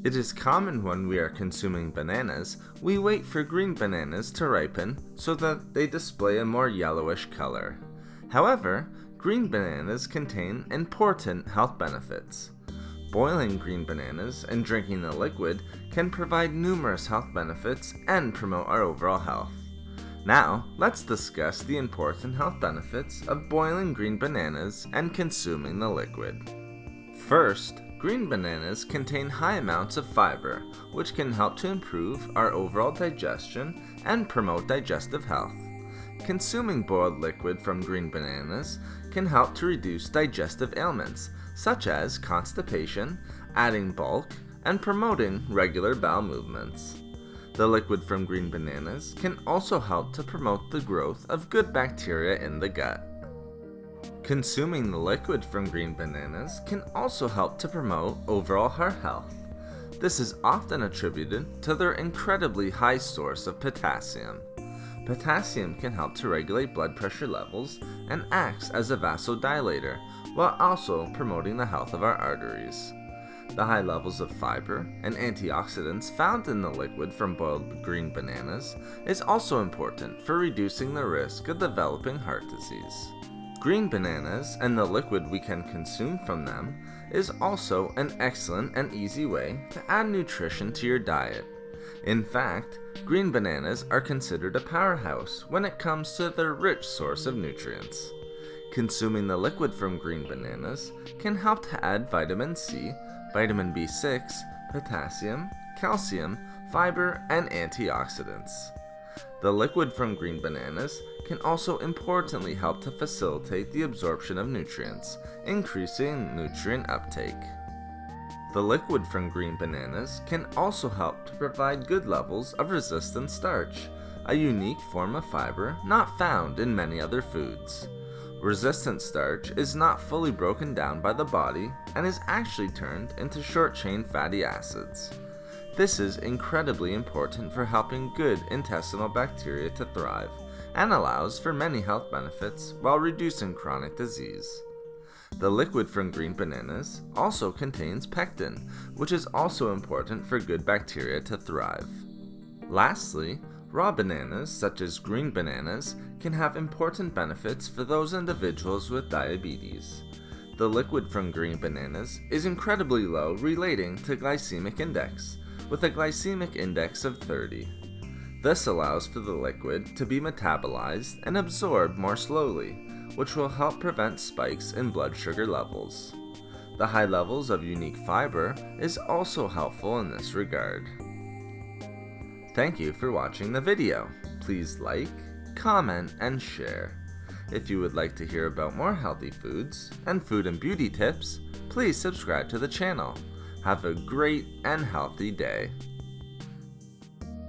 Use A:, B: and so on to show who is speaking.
A: It is common when we are consuming bananas, we wait for green bananas to ripen so that they display a more yellowish color. However, green bananas contain important health benefits. Boiling green bananas and drinking the liquid can provide numerous health benefits and promote our overall health. Now, let's discuss the important health benefits of boiling green bananas and consuming the liquid. First, green bananas contain high amounts of fiber, which can help to improve our overall digestion and promote digestive health. Consuming boiled liquid from green bananas can help to reduce digestive ailments, such as constipation, adding bulk, and promoting regular bowel movements. The liquid from green bananas can also help to promote the growth of good bacteria in the gut. Consuming the liquid from green bananas can also help to promote overall heart health. This is often attributed to their incredibly high source of potassium. Potassium can help to regulate blood pressure levels and acts as a vasodilator, while also promoting the health of our arteries. The high levels of fiber and antioxidants found in the liquid from boiled green bananas is also important for reducing the risk of developing heart disease. Green bananas and the liquid we can consume from them is also an excellent and easy way to add nutrition to your diet. In fact, green bananas are considered a powerhouse when it comes to their rich source of nutrients. Consuming the liquid from green bananas can help to add vitamin C, vitamin B6, potassium, calcium, fiber, and antioxidants. The liquid from green bananas can also importantly help to facilitate the absorption of nutrients, increasing nutrient uptake. The liquid from green bananas can also help to provide good levels of resistant starch, a unique form of fiber not found in many other foods. Resistant starch is not fully broken down by the body and is actually turned into short-chain fatty acids. This is incredibly important for helping good intestinal bacteria to thrive and allows for many health benefits while reducing chronic disease. The liquid from green bananas also contains pectin, which is also important for good bacteria to thrive. Lastly, raw bananas, such as green bananas, can have important benefits for those individuals with diabetes. The liquid from green bananas is incredibly low relating to glycemic index, with a glycemic index of 30. This allows for the liquid to be metabolized and absorbed more slowly, which will help prevent spikes in blood sugar levels. The high levels of unique fiber is also helpful in this regard. Thank you for watching the video. Please like, comment, and share. If you would like to hear about more healthy foods and food and beauty tips, please subscribe to the channel. Have a great and healthy day.